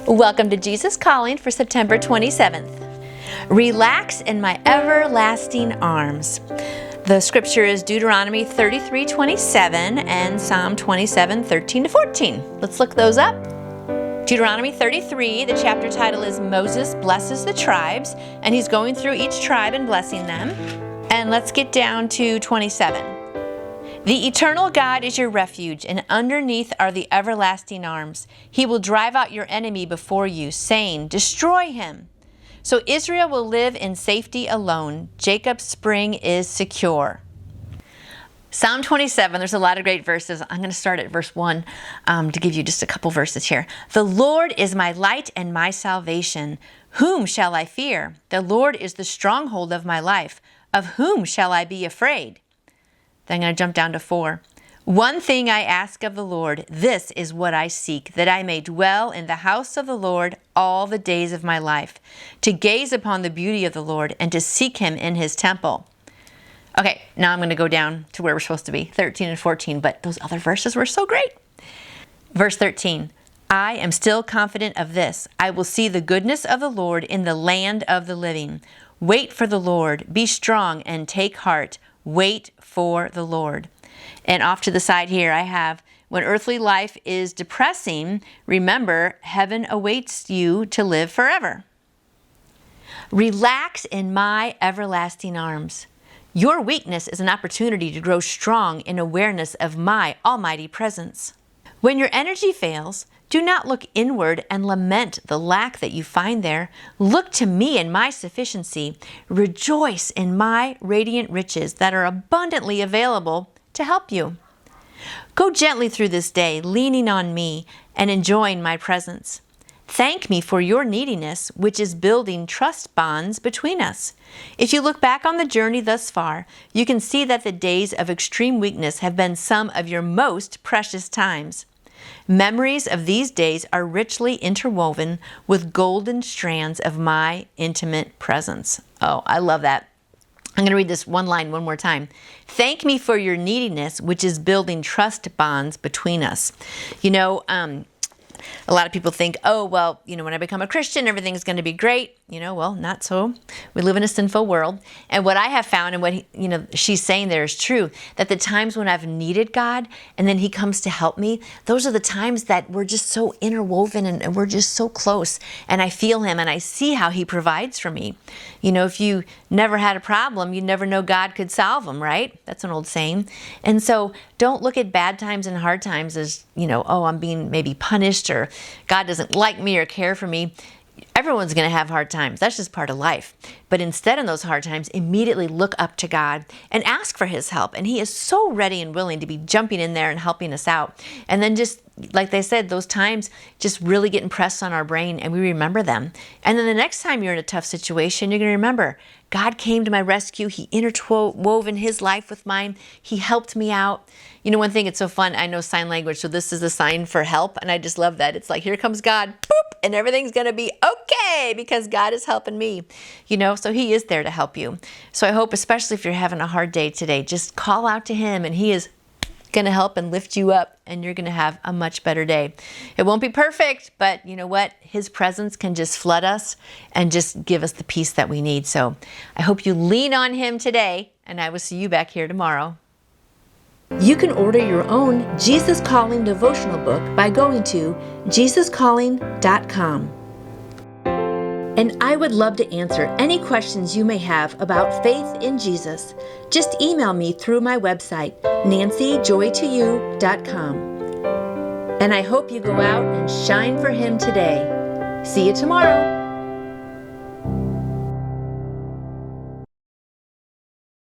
Welcome to Jesus Calling for September 27th. Relax in my everlasting arms. The scripture is Deuteronomy 33:27 and Psalm 27:13-14. Let's look those up. Deuteronomy 33, the chapter title is Moses Blesses the Tribes, and he's going through each tribe and blessing them. And let's get down to 27. The eternal God is your refuge, and underneath are the everlasting arms. He will drive out your enemy before you, saying, "Destroy him." So Israel will live in safety alone. Jacob's spring is secure. Psalm 27, there's a lot of great verses. I'm going to start at verse 1 to give you just a couple verses here. The Lord is my light and my salvation. Whom shall I fear? The Lord is the stronghold of my life. Of whom shall I be afraid? Then I'm going to jump down to 4. One thing I ask of the Lord, this is what I seek, that I may dwell in the house of the Lord all the days of my life, to gaze upon the beauty of the Lord and to seek him in his temple. Okay, now I'm going to go down to where we're supposed to be, 13 and 14, but those other verses were so great. Verse 13, I am still confident of this. I will see the goodness of the Lord in the land of the living. Wait for the Lord. Be strong and take heart. Wait for the Lord. And off to the side here, I have, when earthly life is depressing, remember, heaven awaits you to live forever. Relax in my everlasting arms. Your weakness is an opportunity to grow strong in awareness of my almighty presence. When your energy fails, do not look inward and lament the lack that you find there. Look to me and my sufficiency. Rejoice in my radiant riches that are abundantly available to help you. Go gently through this day, leaning on me and enjoying my presence. Thank me for your neediness, which is building trust bonds between us. If you look back on the journey thus far, you can see that the days of extreme weakness have been some of your most precious times. Memories of these days are richly interwoven with golden strands of my intimate presence. Oh, I love that. I'm going to read this one line one more time. Thank me for your neediness, which is building trust bonds between us. You know, a lot of people think, oh, well, when I become a Christian, everything's going to be great. Well, not so. We live in a sinful world. And what I have found and what she's saying there is true, that the times when I've needed God and then he comes to help me, those are the times that we're just so interwoven and we're just so close. And I feel him and I see how he provides for me. If you never had a problem, you never know God could solve them, right? That's an old saying. And so don't look at bad times and hard times as, oh, I'm being maybe punished or God doesn't like me or care for me. Everyone's going to have hard times. That's just part of life. But instead, in those hard times, immediately look up to God and ask for his help. And he is so ready and willing to be jumping in there and helping us out. And then just, like they said, those times just really get impressed on our brain and we remember them. And then the next time you're in a tough situation, you're going to remember, God came to my rescue. He interwoven his life with mine. He helped me out. One thing, it's so fun. I know sign language, so this is a sign for help. And I just love that. It's like, here comes God, boop, and everything's going to be okay because God is helping me. So he is there to help you. So I hope, especially if you're having a hard day today, just call out to him and he is going to help and lift you up and you're going to have a much better day. It won't be perfect, but you know what? His presence can just flood us and just give us the peace that we need. So I hope you lean on him today and I will see you back here tomorrow. You can order your own Jesus Calling devotional book by going to jesuscalling.com. And I would love to answer any questions you may have about faith in Jesus. Just email me through my website, nancyjoytoyou.com. And I hope you go out and shine for him today. See you tomorrow.